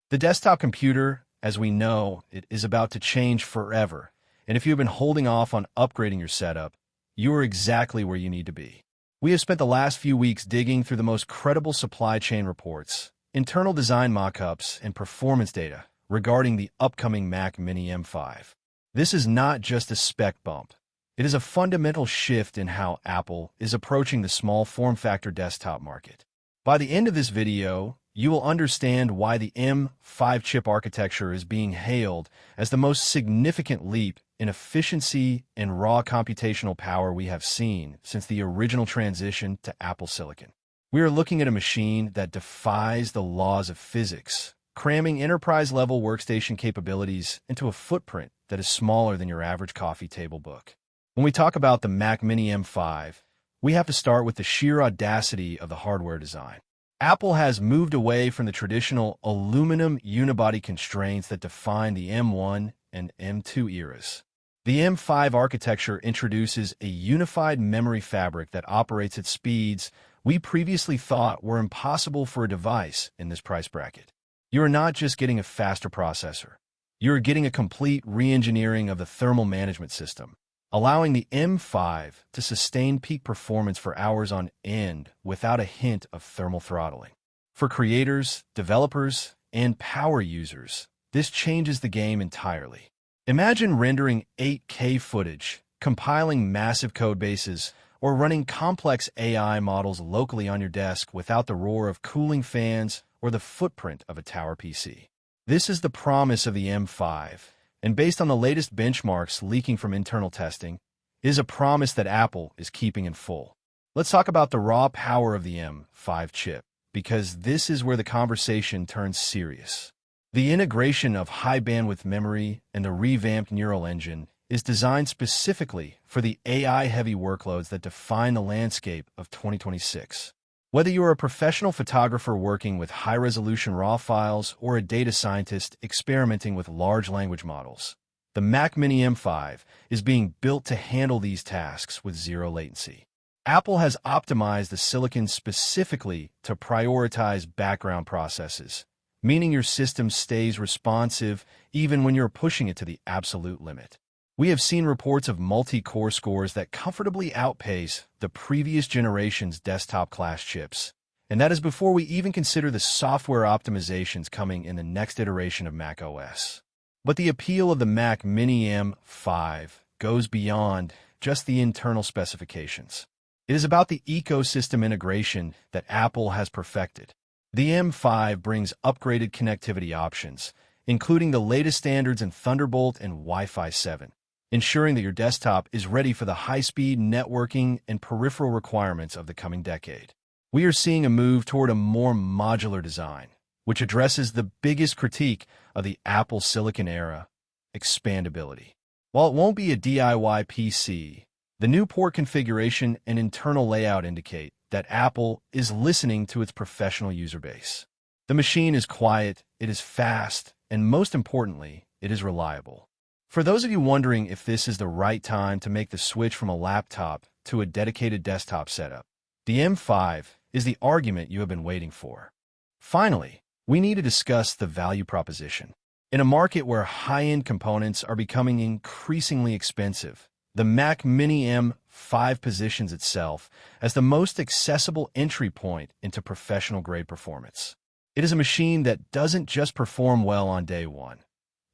The desktop computer, as we know, it is about to change forever. And if you've been holding off on upgrading your setup, you are exactly where you need to be. We have spent the last few weeks digging through the most credible supply chain reports, internal design mock-ups, and performance data regarding the upcoming Mac Mini M5. This is not just a spec bump. It is a fundamental shift in how Apple is approaching the small form factor desktop market. By the end of this video, you will understand why the M5 chip architecture is being hailed as the most significant leap in efficiency and raw computational power we have seen since the original transition to Apple Silicon. We are looking at a machine that defies the laws of physics, cramming enterprise-level workstation capabilities into a footprint that is smaller than your average coffee table book. When we talk about the Mac Mini M5, we have to start with the sheer audacity of the hardware design. Apple has moved away from the traditional aluminum unibody constraints that define the M1 and M2 eras. The M5 architecture introduces a unified memory fabric that operates at speeds we previously thought were impossible for a device in this price bracket. You are not just getting a faster processor. You are getting a complete re-engineering of the thermal management system, allowing the M5 to sustain peak performance for hours on end without a hint of thermal throttling. For creators, developers, and power users, this changes the game entirely. Imagine rendering 8K footage, compiling massive codebases, or running complex AI models locally on your desk without the roar of cooling fans or the footprint of a tower PC. This is the promise of the M5. And based on the latest benchmarks leaking from internal testing, is a promise that Apple is keeping in full. Let's talk about the raw power of the M5 chip, because this is where the conversation turns serious. The integration of high-bandwidth memory and the revamped neural engine is designed specifically for the AI-heavy workloads that define the landscape of 2026. Whether you are a professional photographer working with high-resolution RAW files or a data scientist experimenting with large language models, the Mac Mini M5 is being built to handle these tasks with zero latency. Apple has optimized the silicon specifically to prioritize background processes, meaning your system stays responsive even when you're pushing it to the absolute limit. We have seen reports of multi-core scores that comfortably outpace the previous generation's desktop-class chips, and that is before we even consider the software optimizations coming in the next iteration of macOS. But the appeal of the Mac Mini M5 goes beyond just the internal specifications. It is about the ecosystem integration that Apple has perfected. The M5 brings upgraded connectivity options, including the latest standards in Thunderbolt and Wi-Fi 7. Ensuring that your desktop is ready for the high-speed networking and peripheral requirements of the coming decade. We are seeing a move toward a more modular design, which addresses the biggest critique of the Apple Silicon era, expandability. While it won't be a DIY PC, the new port configuration and internal layout indicate that Apple is listening to its professional user base. The machine is quiet, it is fast, and most importantly, it is reliable. For those of you wondering if this is the right time to make the switch from a laptop to a dedicated desktop setup, the M5 is the argument you have been waiting for. Finally, we need to discuss the value proposition. In a market where high-end components are becoming increasingly expensive, the Mac Mini M5 positions itself as the most accessible entry point into professional-grade performance. It is a machine that doesn't just perform well on day one.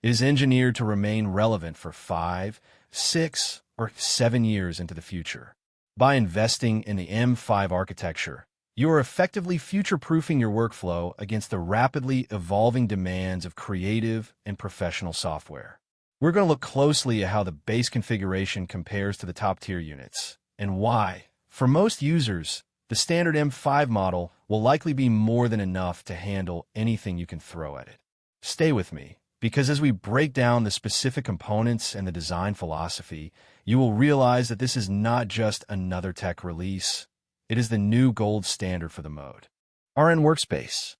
It is engineered to remain relevant for 5, 6, or 7 years into the future. By investing in the M5 architecture, you are effectively future-proofing your workflow against the rapidly evolving demands of creative and professional software. We're going to look closely at how the base configuration compares to the top-tier units, and why, for most users, the standard M5 model will likely be more than enough to handle anything you can throw at it. Stay with me, because as we break down the specific components and the design philosophy, you will realize that this is not just another tech release. It is the new gold standard for the mode. RN Workspace.